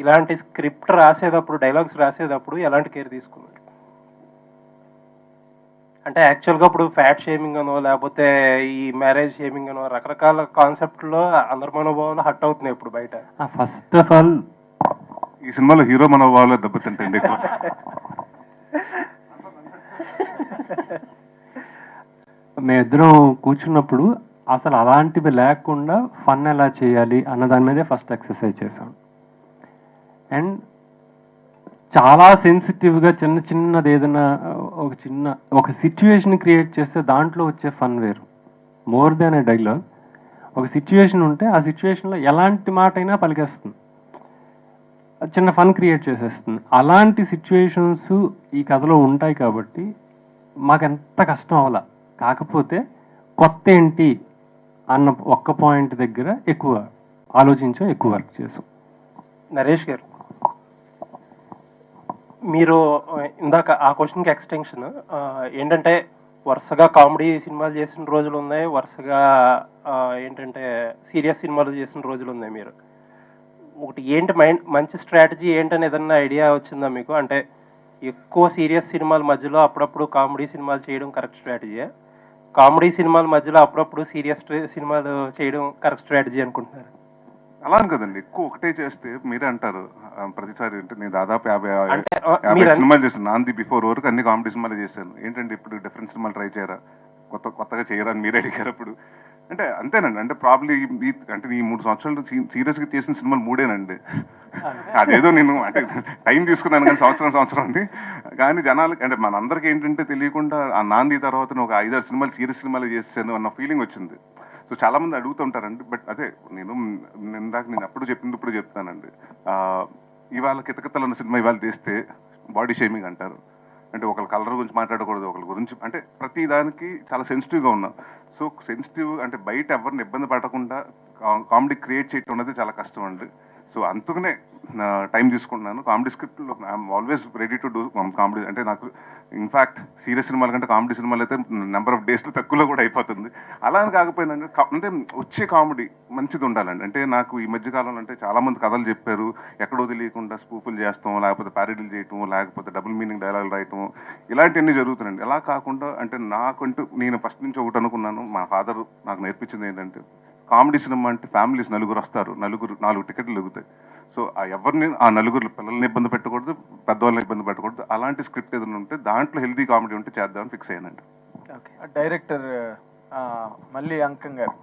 ఇలాంటి స్క్రిప్ట్ రాసేటప్పుడు, డైలాగ్స్ రాసేటప్పుడు ఎలాంటి కేర్ తీసుకున్నారు? అంటే యాక్చువల్‌గా ఇప్పుడు ఫ్యాట్ షేమింగ్ అనో, లేపోతే ఈ మ్యారేజ్ షేమింగ్ అనో రకరకాల కాన్సెప్ట్‌లో అందరి మనోభావాలు హర్ట్ అవుతున్నాయి ఇప్పుడు బయట. ఫస్ట్ ఆఫ్ ఆల్ ఈ సినిమాలో హీరో మనోభావాలు దెబ్బతింటండి ఎక్కువ. మేమిద్దరం కూర్చున్నప్పుడు అసలు అలాంటివి లేకుండా ఫన్ ఎలా చేయాలి అన్న దాని మీదే ఫస్ట్ ఎక్సర్సైజ్ చేశాం. అండ్ చాలా సెన్సిటివ్గా చిన్నది ఏదైనా ఒక సిచ్యువేషన్ క్రియేట్ చేస్తే దాంట్లో వచ్చే ఫన్ వేరు. మోర్ దాన్ ఏ డైలాగ్, ఒక సిచ్యువేషన్ ఉంటే ఆ సిచ్యువేషన్లో ఎలాంటి మాట అయినా పలికేస్తుంది, అది చిన్న ఫన్ క్రియేట్ చేసేస్తుంది. అలాంటి సిచ్యువేషన్స్ ఈ కథలో ఉంటాయి కాబట్టి మాకు ఎంత కష్టం అవ్వాల. కాకపోతే కొత్త ఏంటి అన్న ఒక్క పాయింట్ దగ్గర ఎక్కువ ఆలోచించాం, ఎక్కువ వర్క్ చేసాం. నరేష్ గారు, మీరు ఇందాక ఆ క్వశ్చన్కి ఎక్స్టెన్షన్ ఏంటంటే వరుసగా కామెడీ సినిమాలు చేసిన రోజులు ఉన్నాయి, వరుసగా ఏంటంటే సీరియస్ సినిమాలు చేసిన రోజులు ఉన్నాయి. మీరు ఒకటి ఏంటి మంచి స్ట్రాటజీ ఏంటని ఏదన్నా ఐడియా వచ్చిందా మీకు? అంటే ఎక్కువ సీరియస్ సినిమాల మధ్యలో అప్పుడప్పుడు కామెడీ సినిమాలు చేయడం కరెక్ట్ స్ట్రాటజీయా? కామెడీ సినిమాల మధ్యలో అప్పుడప్పుడు సీరియస్ సినిమాలు చేయడం కరెక్ట్ స్ట్రాటజీ అనుకుంటున్నారు? అలా అని కదండి, ఎక్కువ ఒకటే చేస్తే మీరే అంటారు ప్రతిసారి. అంటే నేను దాదాపు 50 అంటే 50 సినిమాలు చేశాను. నాంది బిఫోర్ వరకు అన్ని కామెడీ సినిమాలు చేశాను. ఏంటంటే ఇప్పుడు డిఫరెంట్ సినిమాలు ట్రై చేయరా, కొత్తగా చేయరా అని మీరే అడిగారు అప్పుడు. అంటే అంతేనండి. అంటే ప్రాబ్లీ అంటే ఈ 3 సంవత్సరాలు సీరియస్గా చేసిన సినిమాలు 3ఏనండి. అదేదో నేను అంటే టైం తీసుకున్నాను కానీ సంవత్సరం అండి. కానీ జనాలకి అంటే మనందరికీ ఏంటంటే తెలియకుండా ఆ నాంది తర్వాత ఒక 5-6 సినిమాలు సీరియస్ సినిమాలు చేశాను అన్న ఫీలింగ్ వచ్చింది. సో చాలా మంది అడుగుతుంటారండి. బట్ అదే నేను అప్పుడు చెప్పింది ఇప్పుడు చెప్తానండి. ఇవాళ కితకితలు అన్న సినిమా ఇవాళ తీస్తే బాడీ షేమింగ్ అంటారు. అంటే ఒకళ్ళ కలర్ గురించి మాట్లాడకూడదు, ఒకళ్ళ గురించి, అంటే ప్రతి దానికి చాలా సెన్సిటివ్గా ఉన్నాం. సో సెన్సిటివ్ అంటే బయట ఎవరిని ఇబ్బంది పడకుండా కామెడీ క్రియేట్ చేయటం అనేది చాలా కష్టం అండి. సో అందుకనే టైం తీసుకుంటున్నాను. కామెడీ స్క్రిప్ట్లో I'm always ready to do comedy. అంటే నాకు ఇన్ఫ్యాక్ట్ సీరియస్ సినిమాల కంటే కామెడీ సినిమాలు అయితే నెంబర్ ఆఫ్ డేస్లో తక్కువలో కూడా అయిపోతుంది. అలా అని కాకపోయినా అంటే వచ్చే కామెడీ మంచిది ఉండాలండి. అంటే నాకు ఈ మధ్య కాలంలో అంటే చాలా మంది కథలు చెప్పారు, ఎక్కడో తెలియకుండా స్పూపులు చేస్తాం, లేకపోతే ప్యారడీలు చేయటం, లేకపోతే డబుల్ మీనింగ్ డైలాగులు రాయటం, ఇలాంటివన్నీ జరుగుతున్నాయండి. ఎలా కాకుండా అంటే నాకంటూ నేను ఫస్ట్ నుంచి ఒకటి అనుకున్నాను. మా ఫాదర్ నాకు నేర్పించింది ఏంటంటే కామెడీ సినిమా అంటే ఫ్యామిలీస్ నలుగురు వస్తారు, 4 టికెట్లు ఎగుతాయి. సో ఎవరిని ఆ నలుగురు పిల్లల్ని ఇబ్బంది పెట్టకూడదు, పెద్దవాళ్ళని ఇబ్బంది పెట్టకూడదు. అలాంటి స్క్రిప్ట్ ఏదైనా ఉంటే దాంట్లో హెల్దీ కామెడీ ఉంటే చేద్దామని ఫిక్స్ అయ్యానండి. డైరెక్టర్ మళ్ళీ అంకం గారు.